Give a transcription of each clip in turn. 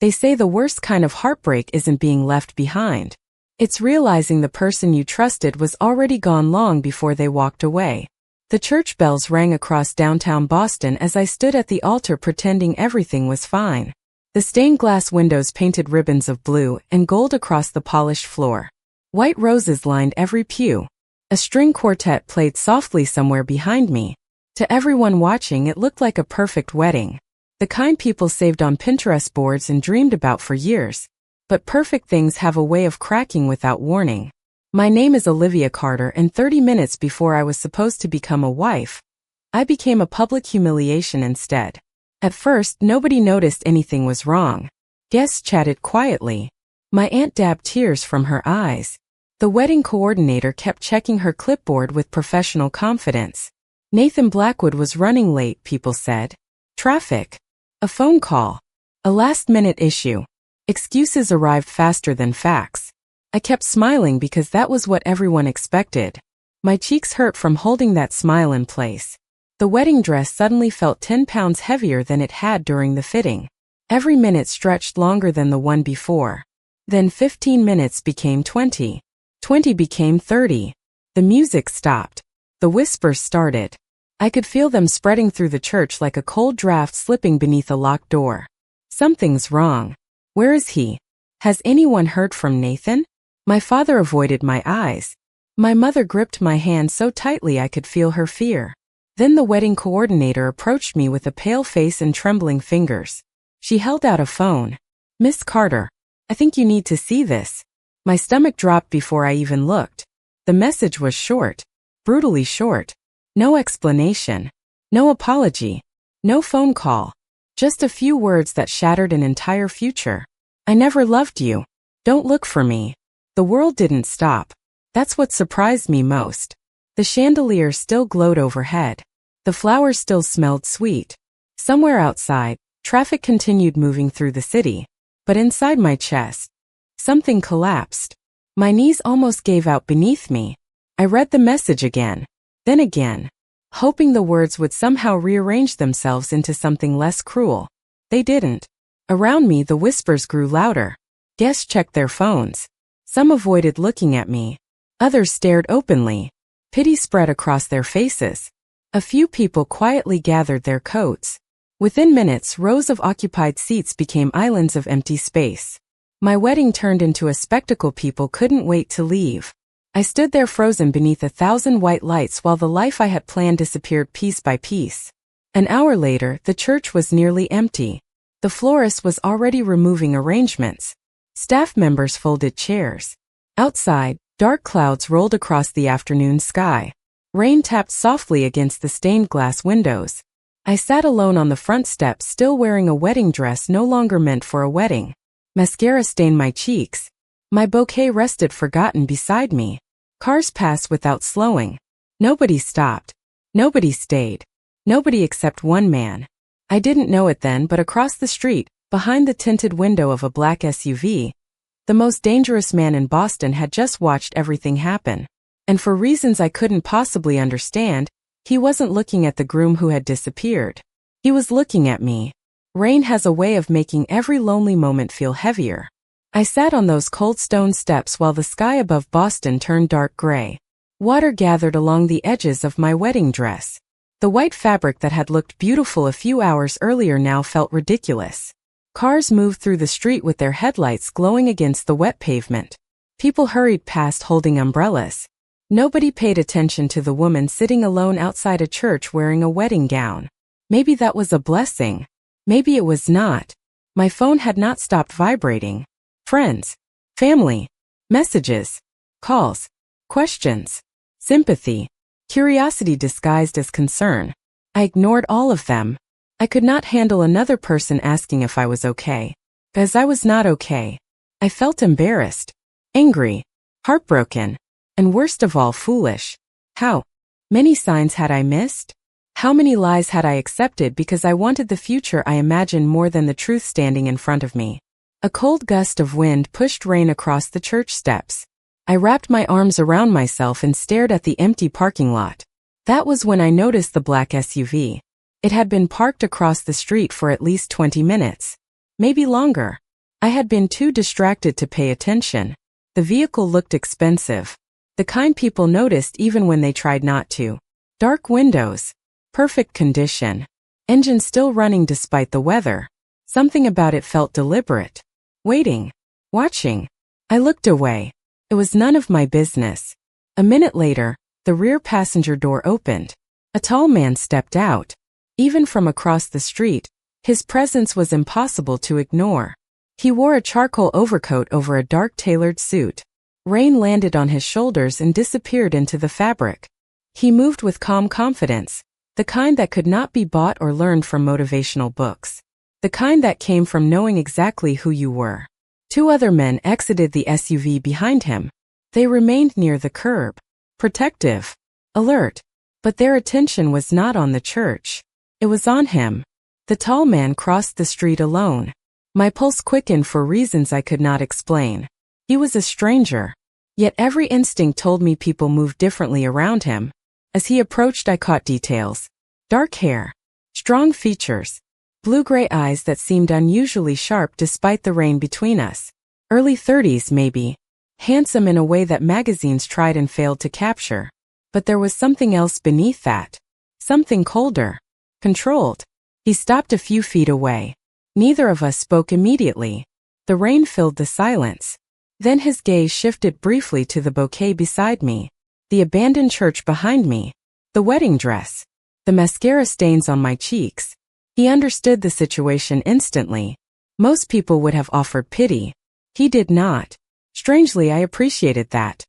They say the worst kind of heartbreak isn't being left behind. It's realizing the person you trusted was already gone long before they walked away. The church bells rang across downtown Boston as I stood at the altar pretending everything was fine. The stained glass windows painted ribbons of blue and gold across the polished floor. White roses lined every pew. A string quartet played softly somewhere behind me. To everyone watching, it looked like a perfect wedding. The kind people saved on Pinterest boards and dreamed about for years. But perfect things have a way of cracking without warning. My name is Olivia Carter, and 30 minutes before I was supposed to become a wife, I became a public humiliation instead. At first, nobody noticed anything was wrong. Guests chatted quietly. My aunt dabbed tears from her eyes. The wedding coordinator kept checking her clipboard with professional confidence. Nathan Blackwood was running late, people said. Traffic. A phone call. A last-minute issue. Excuses arrived faster than facts. I kept smiling because that was what everyone expected. My cheeks hurt from holding that smile in place. The wedding dress suddenly felt 10 pounds heavier than it had during the fitting. Every minute stretched longer than the one before. Then 15 minutes became 20. 20 became 30. The music stopped. The whispers started. I could feel them spreading through the church like a cold draft slipping beneath a locked door. Something's wrong. Where is he? Has anyone heard from Nathan? My father avoided my eyes. My mother gripped my hand so tightly I could feel her fear. Then the wedding coordinator approached me with a pale face and trembling fingers. She held out a phone. Miss Carter, I think you need to see this. My stomach dropped before I even looked. The message was short. Brutally short. No explanation. No apology. No phone call. Just a few words that shattered an entire future. I never loved you. Don't look for me. The world didn't stop. That's what surprised me most. The chandelier still glowed overhead. The flowers still smelled sweet. Somewhere outside, traffic continued moving through the city. But inside my chest, something collapsed. My knees almost gave out beneath me. I read the message again. Then again. Hoping the words would somehow rearrange themselves into something less cruel. They didn't. Around me, the whispers grew louder. Guests checked their phones. Some avoided looking at me. Others stared openly. Pity spread across their faces. A few people quietly gathered their coats. Within minutes, rows of occupied seats became islands of empty space. My wedding turned into a spectacle people couldn't wait to leave. I stood there frozen beneath 1,000 white lights while the life I had planned disappeared piece by piece. An hour later, the church was nearly empty. The florist was already removing arrangements. Staff members folded chairs. Outside, dark clouds rolled across the afternoon sky. Rain tapped softly against the stained glass windows. I sat alone on the front steps, still wearing a wedding dress no longer meant for a wedding. Mascara stained my cheeks. My bouquet rested forgotten beside me. Cars passed without slowing. Nobody stopped. Nobody stayed. Nobody except one man. I didn't know it then, but across the street, behind the tinted window of a black SUV, the most dangerous man in Boston had just watched everything happen. And for reasons I couldn't possibly understand, he wasn't looking at the groom who had disappeared. He was looking at me. Rain has a way of making every lonely moment feel heavier. I sat on those cold stone steps while the sky above Boston turned dark gray. Water gathered along the edges of my wedding dress. The white fabric that had looked beautiful a few hours earlier now felt ridiculous. Cars moved through the street with their headlights glowing against the wet pavement. People hurried past holding umbrellas. Nobody paid attention to the woman sitting alone outside a church wearing a wedding gown. Maybe that was a blessing. Maybe it was not. My phone had not stopped vibrating. Friends, family, messages, calls, questions, sympathy, curiosity disguised as concern. I ignored all of them. I could not handle another person asking if I was okay. As I was not okay. I felt embarrassed, angry, heartbroken, and worst of all, foolish. How many signs had I missed? How many lies had I accepted because I wanted the future I imagined more than the truth standing in front of me? A cold gust of wind pushed rain across the church steps. I wrapped my arms around myself and stared at the empty parking lot. That was when I noticed the black SUV. It had been parked across the street for at least 20 minutes. Maybe longer. I had been too distracted to pay attention. The vehicle looked expensive. The kind people noticed even when they tried not to. Dark windows. Perfect condition. Engine still running despite the weather. Something about it felt deliberate. Waiting. Watching. I looked away. It was none of my business. A minute later, the rear passenger door opened. A tall man stepped out. Even from across the street, his presence was impossible to ignore. He wore a charcoal overcoat over a dark tailored suit. Rain landed on his shoulders and disappeared into the fabric. He moved with calm confidence, the kind that could not be bought or learned from motivational books. The kind that came from knowing exactly who you were. 2 other men exited the SUV behind him. They remained near the curb. Protective. Alert. But their attention was not on the church. It was on him. The tall man crossed the street alone. My pulse quickened for reasons I could not explain. He was a stranger. Yet every instinct told me people moved differently around him. As he approached, I caught details. Dark hair. Strong features. Blue-gray eyes that seemed unusually sharp despite the rain between us. Early 30s, maybe. Handsome in a way that magazines tried and failed to capture. But there was something else beneath that. Something colder. Controlled. He stopped a few feet away. Neither of us spoke immediately. The rain filled the silence. Then his gaze shifted briefly to the bouquet beside me. The abandoned church behind me. The wedding dress. The mascara stains on my cheeks. He understood the situation instantly. Most people would have offered pity. He did not. Strangely, I appreciated that.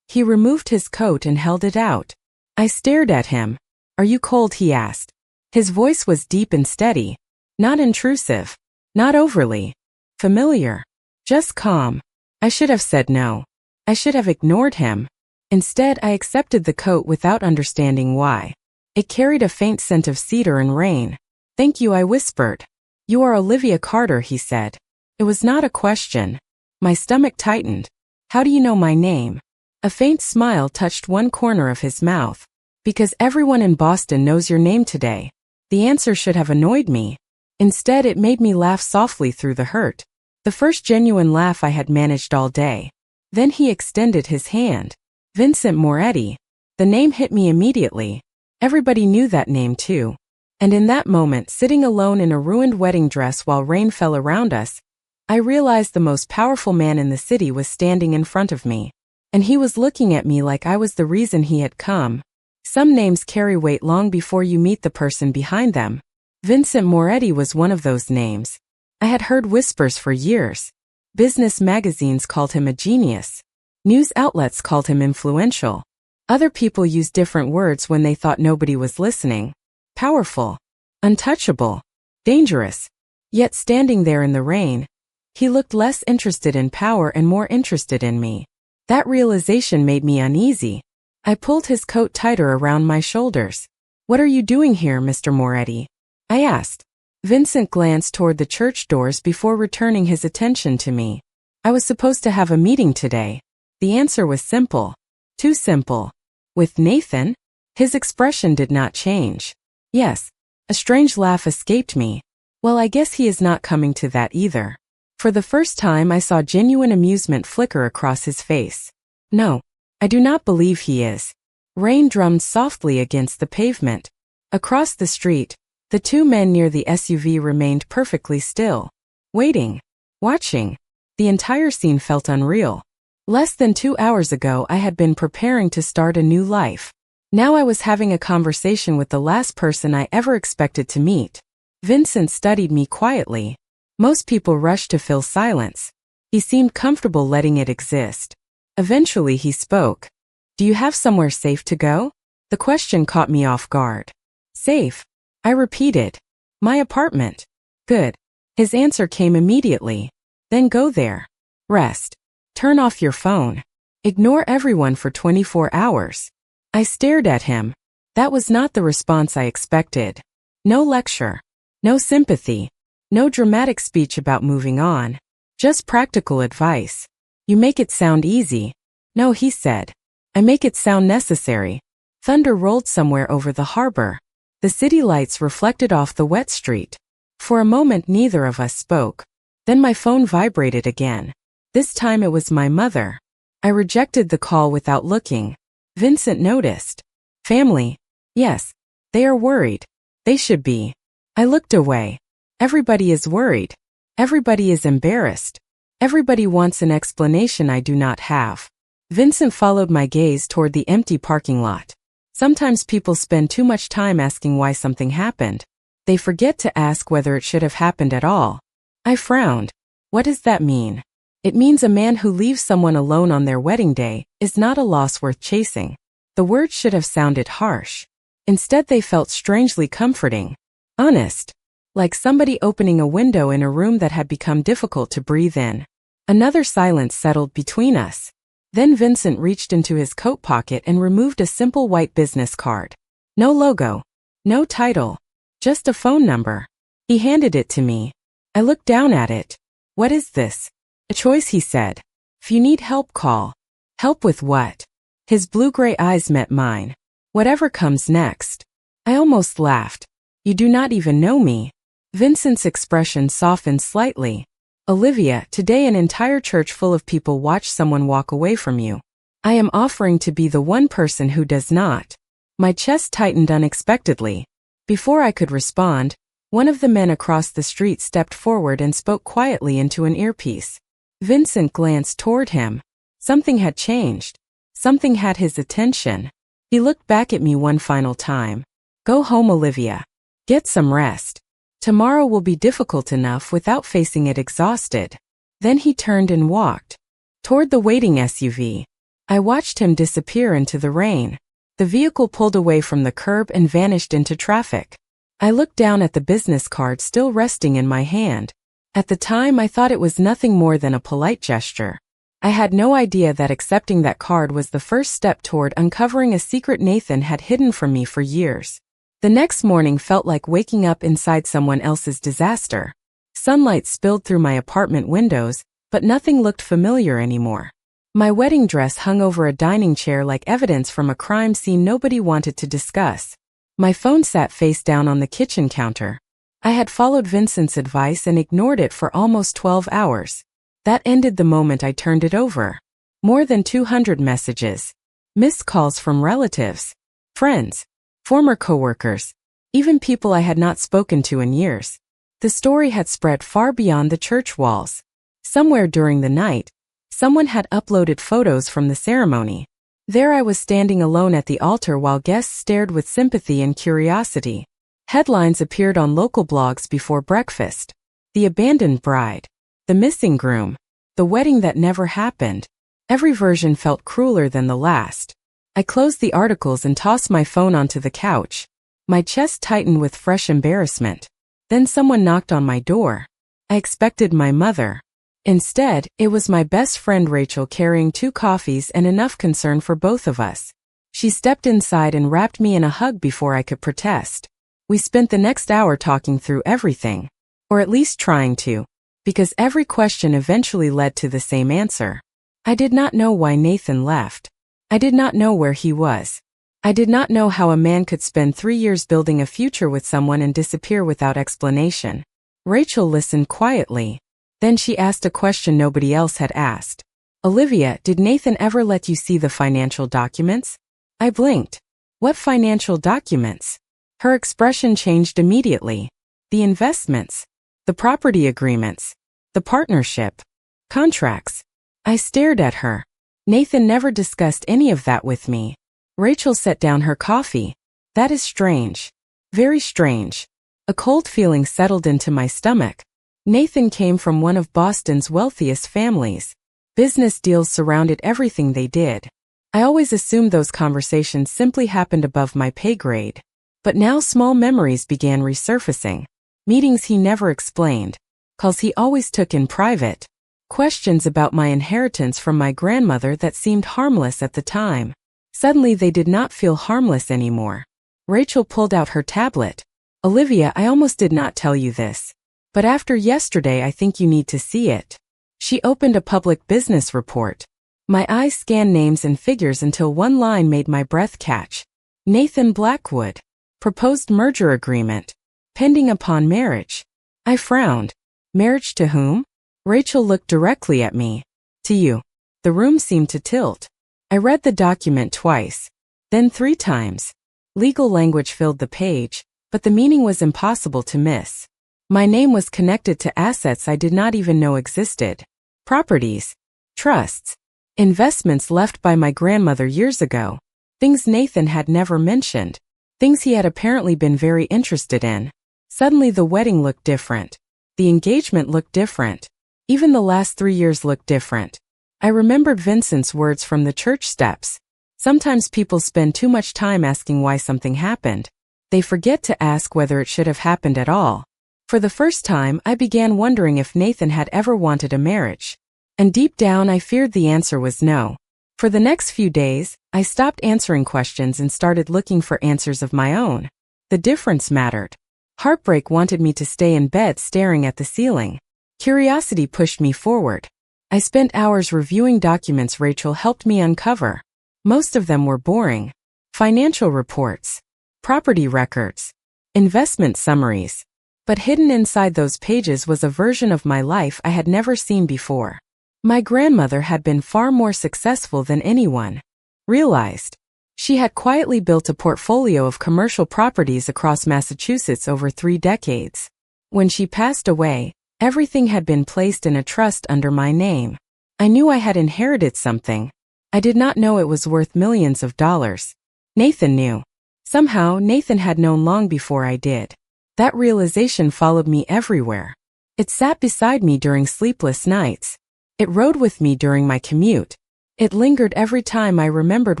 He removed his coat and held it out. I stared at him. "Are you cold?" he asked. His voice was deep and steady. Not intrusive. Not overly familiar. Just calm. I should have said no. I should have ignored him. Instead, I accepted the coat without understanding why. It carried a faint scent of cedar and rain. "Thank you," I whispered. "You are Olivia Carter," he said. It was not a question. My stomach tightened. "How do you know my name?" A faint smile touched one corner of his mouth. "Because everyone in Boston knows your name today." The answer should have annoyed me. Instead, it made me laugh softly through the hurt. The first genuine laugh I had managed all day. Then he extended his hand. Vincent Moretti. The name hit me immediately. Everybody knew that name too. And in that moment, sitting alone in a ruined wedding dress while rain fell around us, I realized the most powerful man in the city was standing in front of me. And he was looking at me like I was the reason he had come. Some names carry weight long before you meet the person behind them. Vincent Moretti was one of those names. I had heard whispers for years. Business magazines called him a genius. News outlets called him influential. Other people used different words when they thought nobody was listening. Powerful. Untouchable. Dangerous. Yet standing there in the rain, he looked less interested in power and more interested in me. That realization made me uneasy. I pulled his coat tighter around my shoulders. "What are you doing here, Mr. Moretti?" I asked. Vincent glanced toward the church doors before returning his attention to me. "I was supposed to have a meeting today." The answer was simple. Too simple. "With Nathan?" His expression did not change. "Yes." A strange laugh escaped me. "Well, I guess he is not coming to that either." For the first time, I saw genuine amusement flicker across his face. "No, I do not believe he is." Rain drummed softly against the pavement. Across the street, the 2 men near the SUV remained perfectly still. Waiting. Watching. The entire scene felt unreal. Less than 2 hours ago, I had been preparing to start a new life. Now I was having a conversation with the last person I ever expected to meet. Vincent studied me quietly. Most people rushed to fill silence. He seemed comfortable letting it exist. Eventually he spoke. "Do you have somewhere safe to go?" The question caught me off guard. "Safe?" I repeated. "My apartment." "Good." His answer came immediately. "Then go there. Rest. Turn off your phone. Ignore everyone for 24 hours. I stared at him. That was not the response I expected. No lecture. No sympathy. No dramatic speech about moving on. Just practical advice. "You make it sound easy." "No," he said. "I make it sound necessary." Thunder rolled somewhere over the harbor. The city lights reflected off the wet street. For a moment neither of us spoke. Then my phone vibrated again. This time it was my mother. I rejected the call without looking. Vincent noticed. Family? Yes. They are worried. They should be. I looked away. Everybody is worried. Everybody is embarrassed. Everybody wants an explanation I do not have. Vincent followed my gaze toward the empty parking lot. Sometimes people spend too much time asking why something happened. They forget to ask whether it should have happened at all. I frowned. What does that mean? It means a man who leaves someone alone on their wedding day is not a loss worth chasing. The words should have sounded harsh. Instead, they felt strangely comforting. Honest. Like somebody opening a window in a room that had become difficult to breathe in. Another silence settled between us. Then Vincent reached into his coat pocket and removed a simple white business card. No logo. No title. Just a phone number. He handed it to me. I looked down at it. What is this? A choice, he said. If you need help, call. Help with what? His blue-gray eyes met mine. Whatever comes next. I almost laughed. You do not even know me. Vincent's expression softened slightly. Olivia, today an entire church full of people watch someone walk away from you. I am offering to be the one person who does not. My chest tightened unexpectedly. Before I could respond, one of the men across the street stepped forward and spoke quietly into an earpiece. Vincent glanced toward him. Something had changed. Something had his attention. He looked back at me one final time. Go home, Olivia. Get some rest. Tomorrow will be difficult enough without facing it exhausted. Then he turned and walked toward the waiting SUV. I watched him disappear into the rain. The vehicle pulled away from the curb and vanished into traffic. I looked down at the business card still resting in my hand. At the time, I thought it was nothing more than a polite gesture. I had no idea that accepting that card was the first step toward uncovering a secret Nathan had hidden from me for years. The next morning felt like waking up inside someone else's disaster. Sunlight spilled through my apartment windows, but nothing looked familiar anymore. My wedding dress hung over a dining chair like evidence from a crime scene nobody wanted to discuss. My phone sat face down on the kitchen counter. I had followed Vincent's advice and ignored it for almost 12 hours. That ended the moment I turned it over. More than 200 messages. Missed calls from relatives, friends, former coworkers, even people I had not spoken to in years. The story had spread far beyond the church walls. Somewhere during the night, someone had uploaded photos from the ceremony. There I was standing alone at the altar while guests stared with sympathy and curiosity. Headlines appeared on local blogs before breakfast. The abandoned bride. The missing groom. The wedding that never happened. Every version felt crueler than the last. I closed the articles and tossed my phone onto the couch. My chest tightened with fresh embarrassment. Then someone knocked on my door. I expected my mother. Instead, it was my best friend Rachel carrying 2 coffees and enough concern for both of us. She stepped inside and wrapped me in a hug before I could protest. We spent the next hour talking through everything. Or at least trying to. Because every question eventually led to the same answer. I did not know why Nathan left. I did not know where he was. I did not know how a man could spend 3 years building a future with someone and disappear without explanation. Rachel listened quietly. Then she asked a question nobody else had asked. Olivia, did Nathan ever let you see the financial documents? I blinked. What financial documents? Her expression changed immediately. The investments. The property agreements. The partnership. Contracts. I stared at her. Nathan never discussed any of that with me. Rachel set down her coffee. That is strange. Very strange. A cold feeling settled into my stomach. Nathan came from one of Boston's wealthiest families. Business deals surrounded everything they did. I always assumed those conversations simply happened above my pay grade. But now small memories began resurfacing. Meetings he never explained. Calls he always took in private. Questions about my inheritance from my grandmother that seemed harmless at the time. Suddenly they did not feel harmless anymore. Rachel pulled out her tablet. Olivia, I almost did not tell you this. But after yesterday I think you need to see it. She opened a public business report. My eyes scanned names and figures until one line made my breath catch. Nathan Blackwood. Proposed merger agreement. Pending upon marriage. I frowned. Marriage to whom? Rachel looked directly at me. To you. The room seemed to tilt. I read the document twice. Then 3 times. Legal language filled the page, but the meaning was impossible to miss. My name was connected to assets I did not even know existed. Properties. Trusts. Investments left by my grandmother years ago. Things Nathan had never mentioned. Things he had apparently been very interested in. Suddenly the wedding looked different. The engagement looked different. Even the last 3 years looked different. I remembered Vincent's words from the church steps. Sometimes people spend too much time asking why something happened. They forget to ask whether it should have happened at all. For the first time, I began wondering if Nathan had ever wanted a marriage. And deep down, I feared the answer was no. For the next few days, I stopped answering questions and started looking for answers of my own. The difference mattered. Heartbreak wanted me to stay in bed staring at the ceiling. Curiosity pushed me forward. I spent hours reviewing documents Rachel helped me uncover. Most of them were boring. Financial reports, property records, investment summaries. But hidden inside those pages was a version of my life I had never seen before. My grandmother had been far more successful than anyone realized. She had quietly built a portfolio of commercial properties across Massachusetts over 3 decades. When she passed away, everything had been placed in a trust under my name. I knew I had inherited something. I did not know it was worth millions of dollars. Nathan knew. Somehow, Nathan had known long before I did. That realization followed me everywhere. It sat beside me during sleepless nights. It rode with me during my commute. It lingered every time I remembered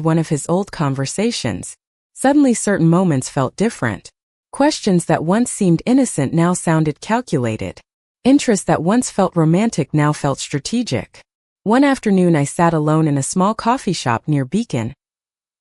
one of his old conversations. Suddenly certain moments felt different. Questions that once seemed innocent now sounded calculated. Interests that once felt romantic now felt strategic. One afternoon I sat alone in a small coffee shop near Beacon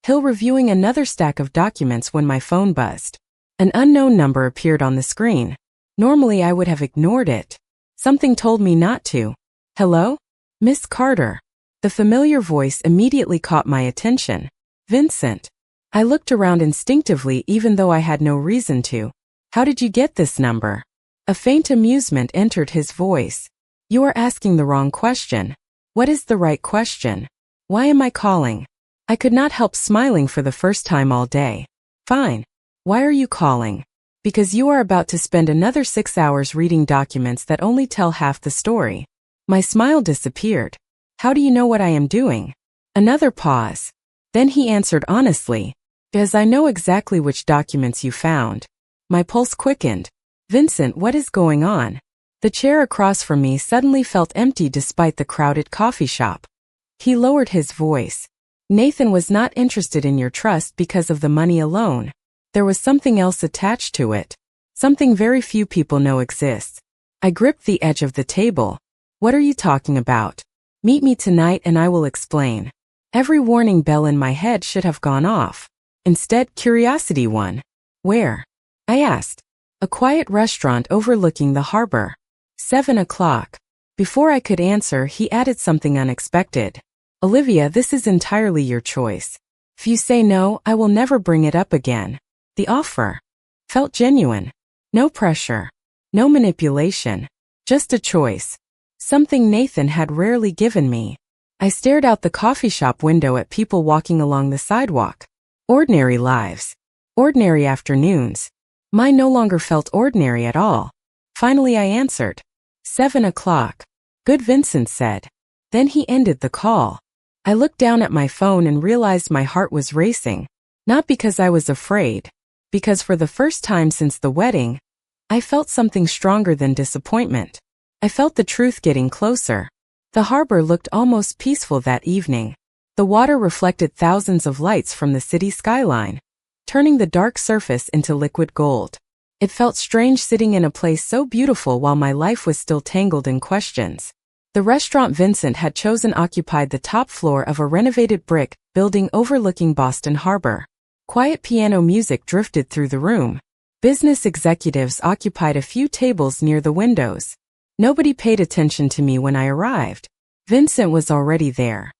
Hill reviewing another stack of documents when my phone buzzed. An unknown number appeared on the screen. Normally I would have ignored it. Something told me not to. Hello? Miss Carter. The familiar voice immediately caught my attention. Vincent. I looked around instinctively even though I had no reason to. How did you get this number? A faint amusement entered his voice. You are asking the wrong question. What is the right question? Why am I calling? I could not help smiling for the first time all day. Fine. Why are you calling? Because you are about to spend another 6 hours reading documents that only tell half the story. My smile disappeared. How do you know what I am doing? Another pause. Then he answered honestly. Because I know exactly which documents you found. My pulse quickened. Vincent, what is going on? The chair across from me suddenly felt empty despite the crowded coffee shop. He lowered his voice. Nathan was not interested in your trust because of the money alone. There was something else attached to it. Something very few people know exists. I gripped the edge of the table. What are you talking about? Meet me tonight and I will explain. Every warning bell in my head should have gone off. Instead, curiosity won. Where? I asked. A quiet restaurant overlooking the harbor. 7 o'clock. Before I could answer, he added something unexpected. Olivia, this is entirely your choice. If you say no, I will never bring it up again. The offer felt genuine. No pressure. No manipulation. Just a choice. Something Nathan had rarely given me. I stared out the coffee shop window at people walking along the sidewalk. Ordinary lives. Ordinary afternoons. Mine no longer felt ordinary at all. Finally I answered. 7 o'clock. Good, Vincent said. Then he ended the call. I looked down at my phone and realized my heart was racing. Not because I was afraid. Because for the first time since the wedding, I felt something stronger than disappointment. I felt the truth getting closer. The harbor looked almost peaceful that evening. The water reflected thousands of lights from the city skyline, turning the dark surface into liquid gold. It felt strange sitting in a place so beautiful while my life was still tangled in questions. The restaurant Vincent had chosen occupied the top floor of a renovated brick building overlooking Boston Harbor. Quiet piano music drifted through the room. Business executives occupied a few tables near the windows. Nobody paid attention to me when I arrived. Vincent was already there.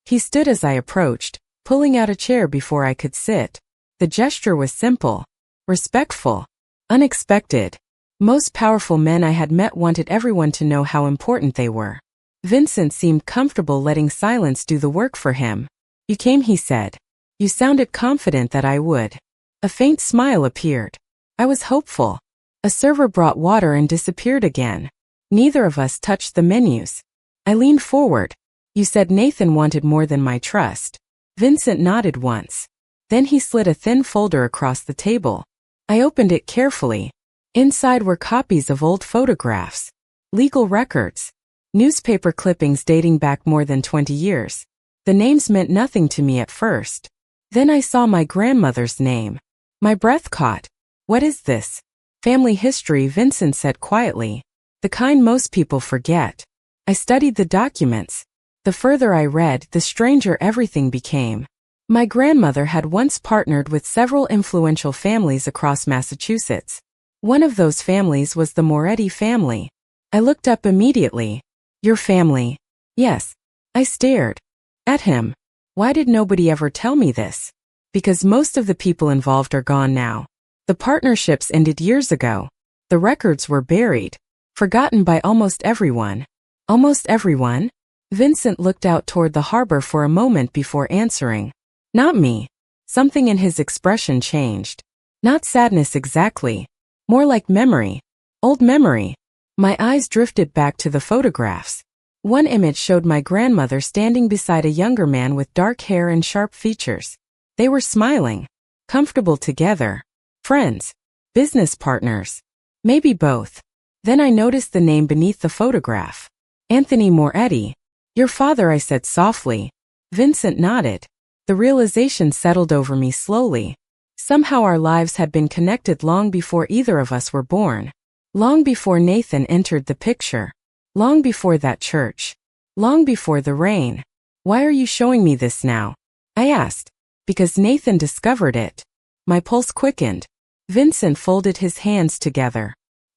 He stood as I approached, pulling out a chair before I could sit. The gesture was simple, respectful, unexpected. Most powerful men I had met wanted everyone to know how important they were. Vincent seemed comfortable letting silence do the work for him. "You came," he said. "You sounded confident that I would." A faint smile appeared. I was hopeful. A server brought water and disappeared again. Neither of us touched the menus. I leaned forward. "You said Nathan wanted more than my trust." Vincent nodded once. Then he slid a thin folder across the table. I opened it carefully. Inside were copies of old photographs, legal records, newspaper clippings dating back more than 20 years. The names meant nothing to me at first. Then I saw my grandmother's name. My breath caught. "What is this?" "Family history," Vincent said quietly. "The kind most people forget." I studied the documents. The further I read, the stranger everything became. My grandmother had once partnered with several influential families across Massachusetts. One of those families was the Moretti family. I looked up immediately. "Your family?" "Yes." I stared at him. Why did nobody ever tell me this? Because most of the people involved are gone now. The partnerships ended years ago. The records were buried, forgotten by almost everyone. Almost everyone? Vincent looked out toward the harbor for a moment before answering. "Not me." Something in his expression changed. Not sadness exactly. More like memory. Old memory. My eyes drifted back to the photographs. One image showed my grandmother standing beside a younger man with dark hair and sharp features. They were smiling. Comfortable together. Friends. Business partners. Maybe both. Then I noticed the name beneath the photograph. "Anthony Moretti." "Your father," I said softly. Vincent nodded. The realization settled over me slowly. Somehow our lives had been connected long before either of us were born. Long before Nathan entered the picture. Long before that church. Long before the rain. "Why are you showing me this now?" I asked. "Because Nathan discovered it." My pulse quickened. Vincent folded his hands together.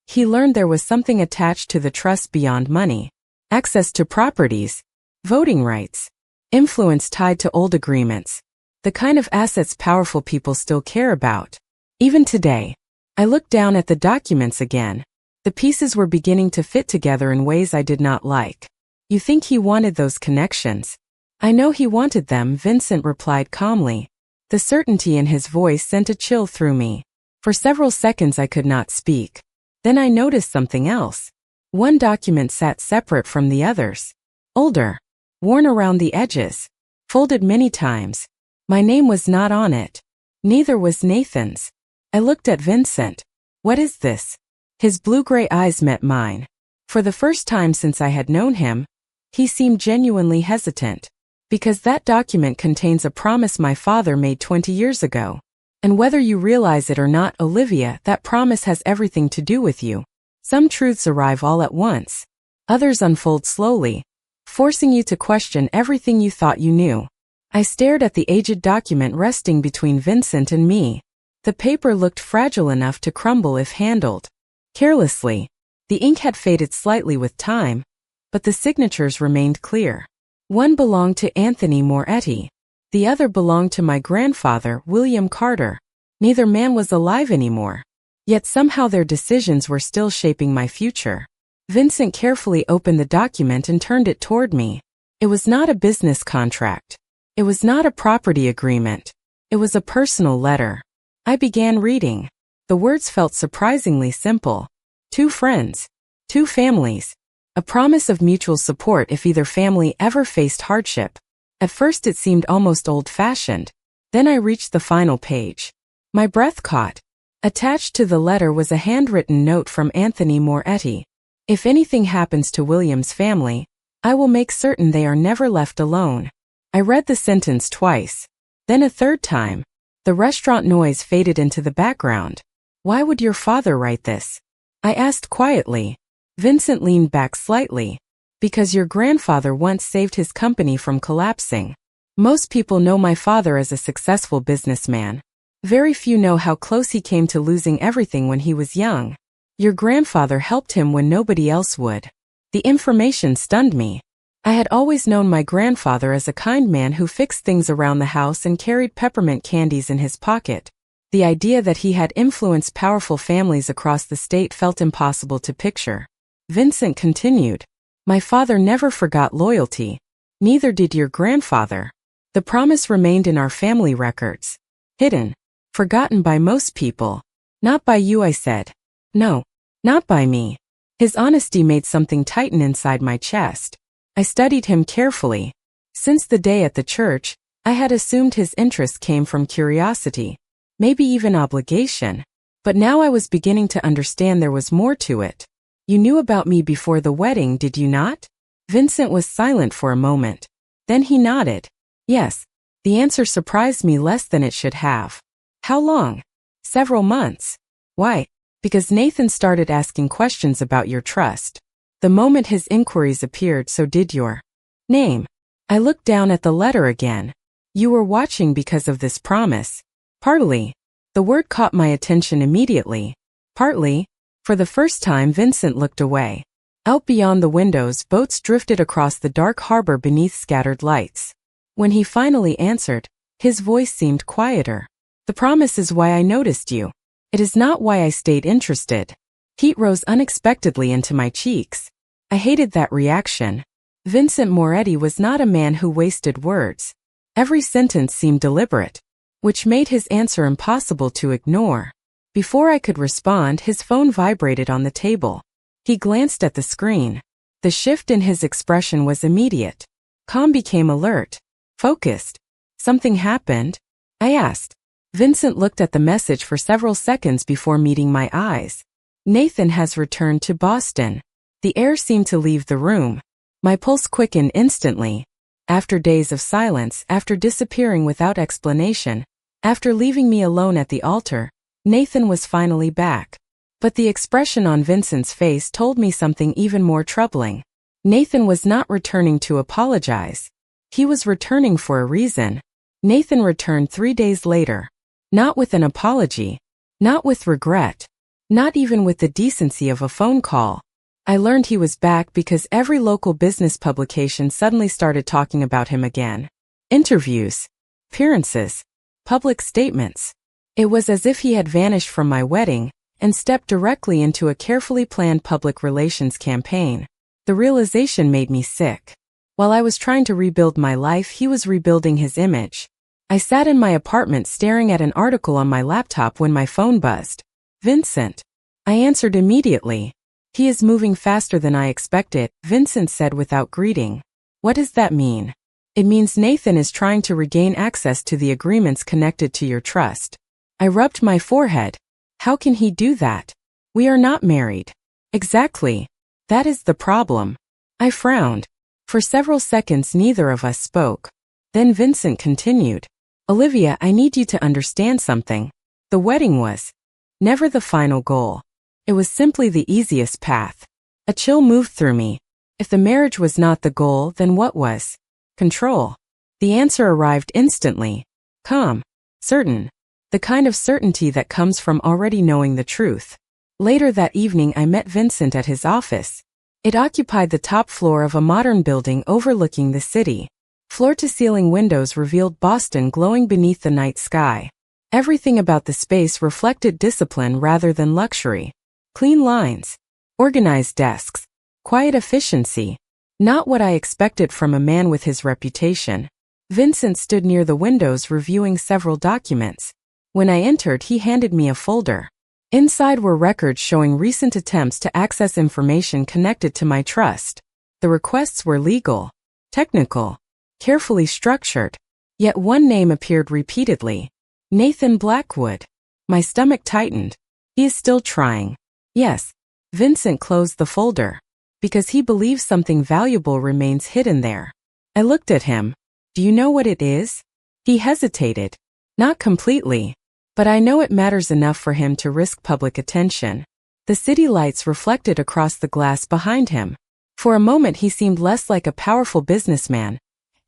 He learned there was something attached to the trust beyond money. Access to properties. Voting rights. Influence tied to old agreements. The kind of assets powerful people still care about. Even today. I looked down at the documents again. The pieces were beginning to fit together in ways I did not like. "You think he wanted those connections?" "I know he wanted them," Vincent replied calmly. The certainty in his voice sent a chill through me. For several seconds I could not speak. Then I noticed something else. One document sat separate from the others. Older. Worn around the edges. Folded many times. My name was not on it. Neither was Nathan's. I looked at Vincent. "What is this?" His blue-gray eyes met mine. For the first time since I had known him, he seemed genuinely hesitant. "Because that document contains a promise my father made 20 years ago. And whether you realize it or not, Olivia, that promise has everything to do with you. Some truths arrive all at once. Others unfold slowly, forcing you to question everything you thought you knew." I stared at the aged document resting between Vincent and me. The paper looked fragile enough to crumble if handled carelessly. The ink had faded slightly with time, but the signatures remained clear. One belonged to Anthony Moretti. The other belonged to my grandfather, William Carter. Neither man was alive anymore. Yet somehow their decisions were still shaping my future. Vincent carefully opened the document and turned it toward me. It was not a business contract. It was not a property agreement. It was a personal letter. I began reading. The words felt surprisingly simple. 2 friends. 2 families. A promise of mutual support if either family ever faced hardship. At first it seemed almost old-fashioned. Then I reached the final page. My breath caught. Attached to the letter was a handwritten note from Anthony Moretti. "If anything happens to William's family, I will make certain they are never left alone." I read the sentence twice. Then a third time. The restaurant noise faded into the background. "Why would your father write this?" I asked quietly. Vincent leaned back slightly. "Because your grandfather once saved his company from collapsing." Most people know my father as a successful businessman. Very few know how close he came to losing everything when he was young. Your grandfather helped him when nobody else would. The information stunned me. I had always known my grandfather as a kind man who fixed things around the house and carried peppermint candies in his pocket. The idea that he had influenced powerful families across the state felt impossible to picture. Vincent continued, "My father never forgot loyalty. Neither did your grandfather. The promise remained in our family records. Hidden. Forgotten by most people. Not by you," I said. "No. Not by me." His honesty made something tighten inside my chest. I studied him carefully. Since the day at the church, I had assumed his interest came from curiosity, maybe even obligation. But now I was beginning to understand there was more to it. "You knew about me before the wedding, did you not?" Vincent was silent for a moment. Then he nodded. "Yes." The answer surprised me less than it should have. "How long?" "Several months." "Why?" "Because Nathan started asking questions about your trust. The moment his inquiries appeared, so did your name." I looked down at the letter again. "You were watching because of this promise." "Partly." The word caught my attention immediately. "Partly?" For the first time, Vincent looked away. Out beyond the windows, boats drifted across the dark harbor beneath scattered lights. When he finally answered, his voice seemed quieter. "The promise is why I noticed you. It is not why I stayed interested." Heat rose unexpectedly into my cheeks. I hated that reaction. Vincent Moretti was not a man who wasted words. Every sentence seemed deliberate, which made his answer impossible to ignore. Before I could respond, his phone vibrated on the table. He glanced at the screen. The shift in his expression was immediate. Calm became alert, focused. "Something happened?" I asked. Vincent looked at the message for several seconds before meeting my eyes. "Nathan has returned to Boston." The air seemed to leave the room. My pulse quickened instantly. After days of silence, after disappearing without explanation, after leaving me alone at the altar, Nathan was finally back. But the expression on Vincent's face told me something even more troubling. Nathan was not returning to apologize. He was returning for a reason. Nathan returned 3 days later. Not with an apology. Not with regret. Not even with the decency of a phone call. I learned he was back because every local business publication suddenly started talking about him again. Interviews, appearances, public statements. It was as if he had vanished from my wedding and stepped directly into a carefully planned public relations campaign. The realization made me sick. While I was trying to rebuild my life, he was rebuilding his image. I sat in my apartment staring at an article on my laptop when my phone buzzed. "Vincent." I answered immediately. "He is moving faster than I expected," Vincent said without greeting. "What does that mean?" "It means Nathan is trying to regain access to the agreements connected to your trust." I rubbed my forehead. "How can he do that? We are not married." "Exactly. That is the problem." I frowned. For several seconds neither of us spoke. Then Vincent continued. "Olivia, I need you to understand something. The wedding was never the final goal. It was simply the easiest path." A chill moved through me. If the marriage was not the goal, then what was? Control. The answer arrived instantly. Calm. Certain. The kind of certainty that comes from already knowing the truth. Later that evening I met Vincent at his office. It occupied the top floor of a modern building overlooking the city. Floor-to-ceiling windows revealed Boston glowing beneath the night sky. Everything about the space reflected discipline rather than luxury. Clean lines, organized desks, quiet efficiency. Not what I expected from a man with his reputation. Vincent stood near the windows reviewing several documents. When I entered, he handed me a folder. Inside were records showing recent attempts to access information connected to my trust. The requests were legal, technical, carefully structured. Yet one name appeared repeatedly. Nathan Blackwood. My stomach tightened. He is still trying. Yes. Vincent closed the folder. Because he believes something valuable remains hidden there. I looked at him. "Do you know what it is?" He hesitated. "Not completely. But I know it matters enough for him to risk public attention." The city lights reflected across the glass behind him. For a moment he seemed less like a powerful businessman,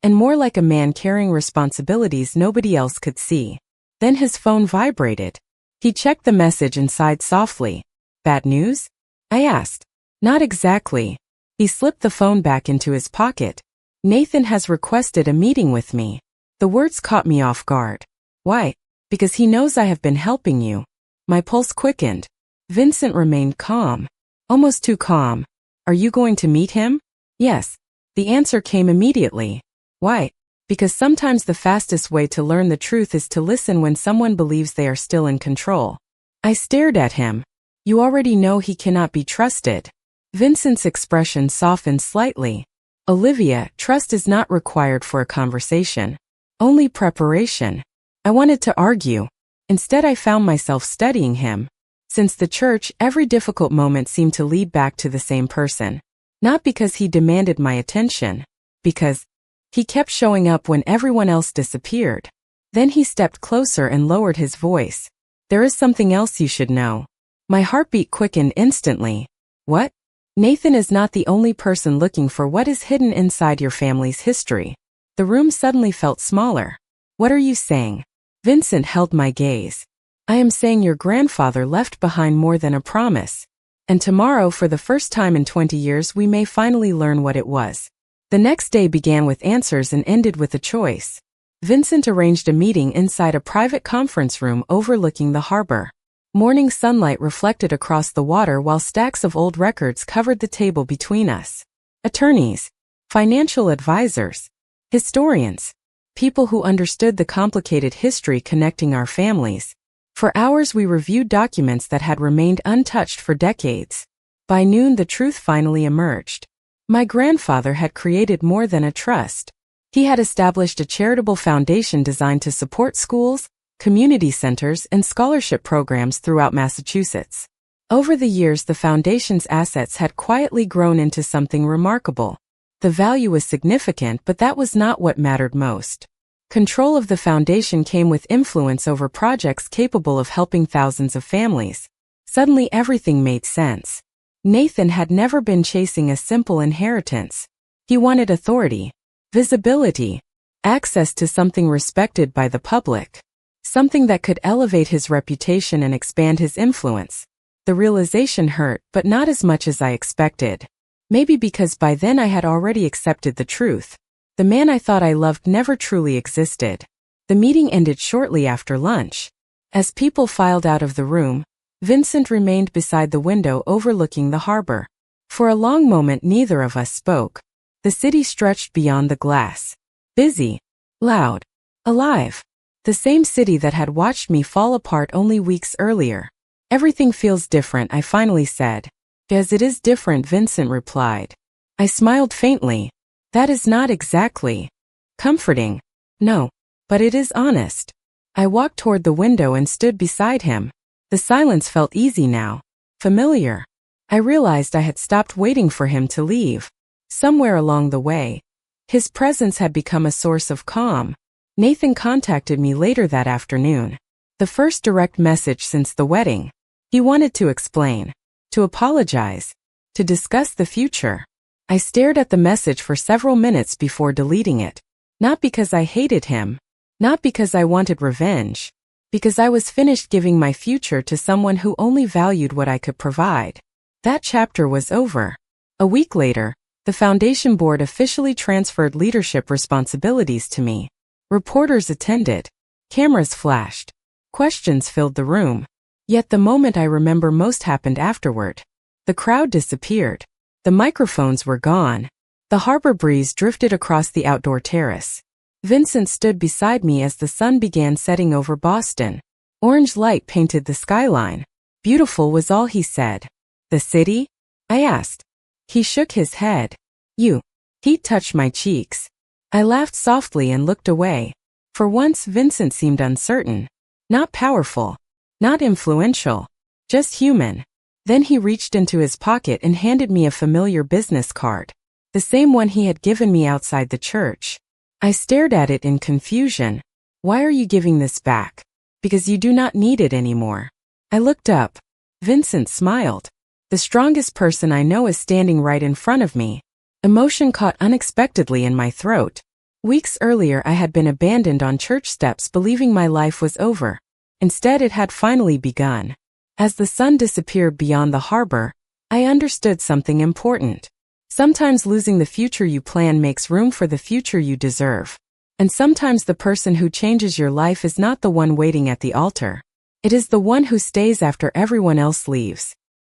and more like a man carrying responsibilities nobody else could see. Then his phone vibrated. He checked the message and sighed softly. "Bad news?" I asked. "Not exactly." He slipped the phone back into his pocket. "Nathan has requested a meeting with me." The words caught me off guard. "Why?" Because he knows I have been helping you. My pulse quickened. Vincent remained calm. Almost too calm. Are you going to meet him? Yes. The answer came immediately. Why? Because sometimes the fastest way to learn the truth is to listen when someone believes they are still in control. I stared at him. You already know he cannot be trusted. Vincent's expression softened slightly. Olivia, trust is not required for a conversation. Only preparation. I wanted to argue. Instead, I found myself studying him. Since the church, every difficult moment seemed to lead back to the same person. Not because he demanded my attention. Because he kept showing up when everyone else disappeared. Then he stepped closer and lowered his voice. There is something else you should know. My heartbeat quickened instantly. What? Nathan is not the only person looking for what is hidden inside your family's history. The room suddenly felt smaller. What are you saying? Vincent held my gaze. I am saying your grandfather left behind more than a promise. And tomorrow, for the first time in 20 years, we may finally learn what it was. The next day began with answers and ended with a choice. Vincent arranged a meeting inside a private conference room overlooking the harbor. Morning sunlight reflected across the water while stacks of old records covered the table between us. Attorneys, financial advisors, historians, people who understood the complicated history connecting our families. For hours we reviewed documents that had remained untouched for decades. By noon the truth finally emerged. My grandfather had created more than a trust. He had established a charitable foundation designed to support schools, community centers, and scholarship programs throughout Massachusetts. Over the years, the foundation's assets had quietly grown into something remarkable. The value was significant, but that was not what mattered most. Control of the foundation came with influence over projects capable of helping thousands of families. Suddenly everything made sense. Nathan had never been chasing a simple inheritance. He wanted authority, visibility, access to something respected by the public. Something that could elevate his reputation and expand his influence. The realization hurt, but not as much as I expected. Maybe because by then I had already accepted the truth. The man I thought I loved never truly existed. The meeting ended shortly after lunch. As people filed out of the room, Vincent remained beside the window overlooking the harbor. For a long moment neither of us spoke. The city stretched beyond the glass. Busy, loud, alive. The same city that had watched me fall apart only weeks earlier. Everything feels different, I finally said. As it is different, Vincent replied. I smiled faintly. That is not exactly comforting. No, but it is honest. I walked toward the window and stood beside him. The silence felt easy now, familiar. I realized I had stopped waiting for him to leave. Somewhere along the way, his presence had become a source of calm. Nathan contacted me later that afternoon. The first direct message since the wedding. He wanted to explain, to apologize, to discuss the future. I stared at the message for several minutes before deleting it. Not because I hated him, not because I wanted revenge, because I was finished giving my future to someone who only valued what I could provide. That chapter was over. A week later, the foundation board officially transferred leadership responsibilities to me. Reporters attended. Cameras flashed. Questions filled the room. Yet the moment I remember most happened afterward. The crowd disappeared. The microphones were gone. The harbor breeze drifted across the outdoor terrace. Vincent stood beside me as the sun began setting over Boston. Orange light painted the skyline. Beautiful was all he said. The city? I asked. He shook his head. You. Heat touched my cheeks. I laughed softly and looked away. For once, Vincent seemed uncertain. Not powerful. Not influential. Just human. Then he reached into his pocket and handed me a familiar business card. The same one he had given me outside the church. I stared at it in confusion. Why are you giving this back? Because you do not need it anymore. I looked up. Vincent smiled. The strongest person I know is standing right in front of me. Emotion caught unexpectedly in my throat. Weeks earlier I had been abandoned on church steps believing my life was over. Instead it had finally begun. As the sun disappeared beyond the harbor, I understood something important. Sometimes losing the future you plan makes room for the future you deserve. And sometimes the person who changes your life is not the one waiting at the altar. It is the one who stays after everyone else leaves.